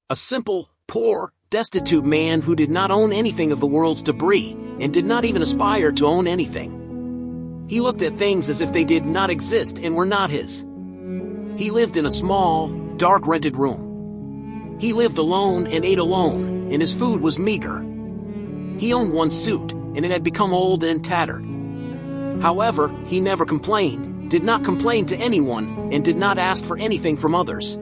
A simple, poor, destitute man who did not own anything of the world's debris, and did not even aspire to own anything. He looked at things as if they did not exist and were not his. He lived in a small, dark rented room. He lived alone and ate alone, and his food was meager. He owned one suit, and it had become old and tattered. However, he never complained, did not complain to anyone, and did not ask for anything from others.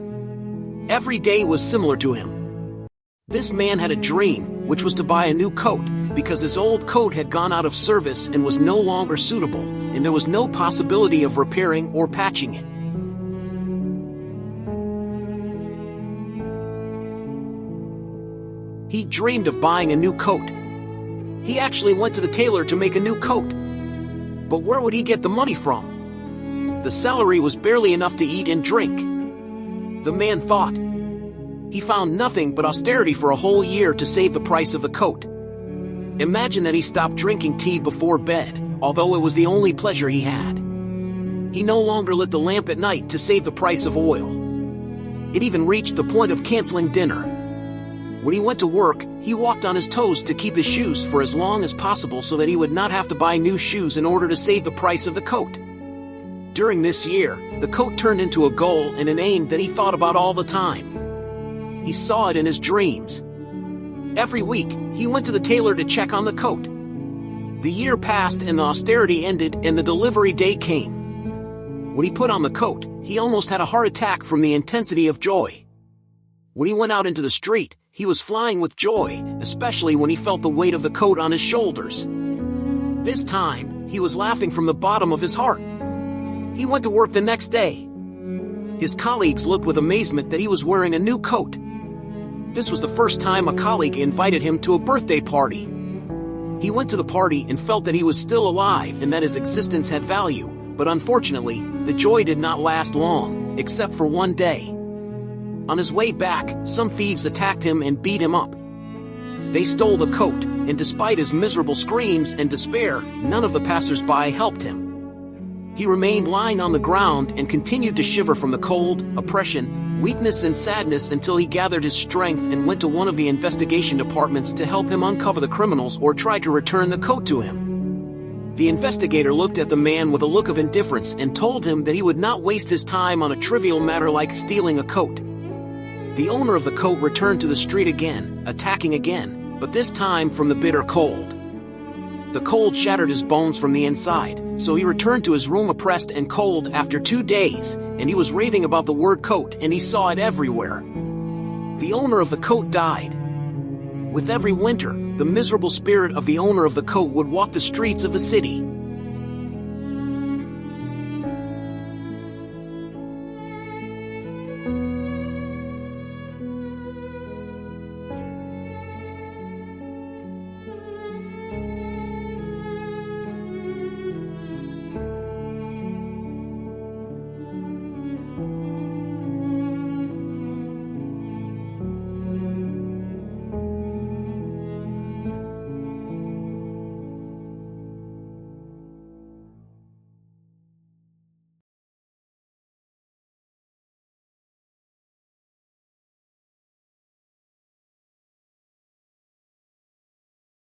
Every day was similar to him. This man had a dream, which was to buy a new coat, because his old coat had gone out of service and was no longer suitable, and there was no possibility of repairing or patching it. He dreamed of buying a new coat. He actually went to the tailor to make a new coat. But where would he get the money from? The salary was barely enough to eat and drink. The man thought. He found nothing but austerity for a whole year to save the price of the coat. Imagine that he stopped drinking tea before bed, although it was the only pleasure he had. He no longer lit the lamp at night to save the price of oil. It even reached the point of canceling dinner. When he went to work, he walked on his toes to keep his shoes for as long as possible so that he would not have to buy new shoes in order to save the price of the coat. During this year, the coat turned into a goal and an aim that he thought about all the time. He saw it in his dreams. Every week, he went to the tailor to check on the coat. The year passed and the austerity ended and the delivery day came. When he put on the coat, he almost had a heart attack from the intensity of joy. When he went out into the street, he was flying with joy, especially when he felt the weight of the coat on his shoulders. This time, he was laughing from the bottom of his heart. He went to work the next day. His colleagues looked with amazement that he was wearing a new coat. This was the first time a colleague invited him to a birthday party. He went to the party and felt that he was still alive and that his existence had value, but unfortunately, the joy did not last long, except for one day. On his way back, some thieves attacked him and beat him up. They stole the coat, and despite his miserable screams and despair, none of the passers-by helped him. He remained lying on the ground and continued to shiver from the cold, oppression, weakness and sadness until he gathered his strength and went to one of the investigation departments to help him uncover the criminals or try to return the coat to him. The investigator looked at the man with a look of indifference and told him that he would not waste his time on a trivial matter like stealing a coat. The owner of the coat returned to the street again, attacking again, but this time from the bitter cold. The cold shattered his bones from the inside, so he returned to his room oppressed and cold after 2 days, and he was raving about the word coat and he saw it everywhere. The owner of the coat died. With every winter, the miserable spirit of the owner of the coat would walk the streets of the city.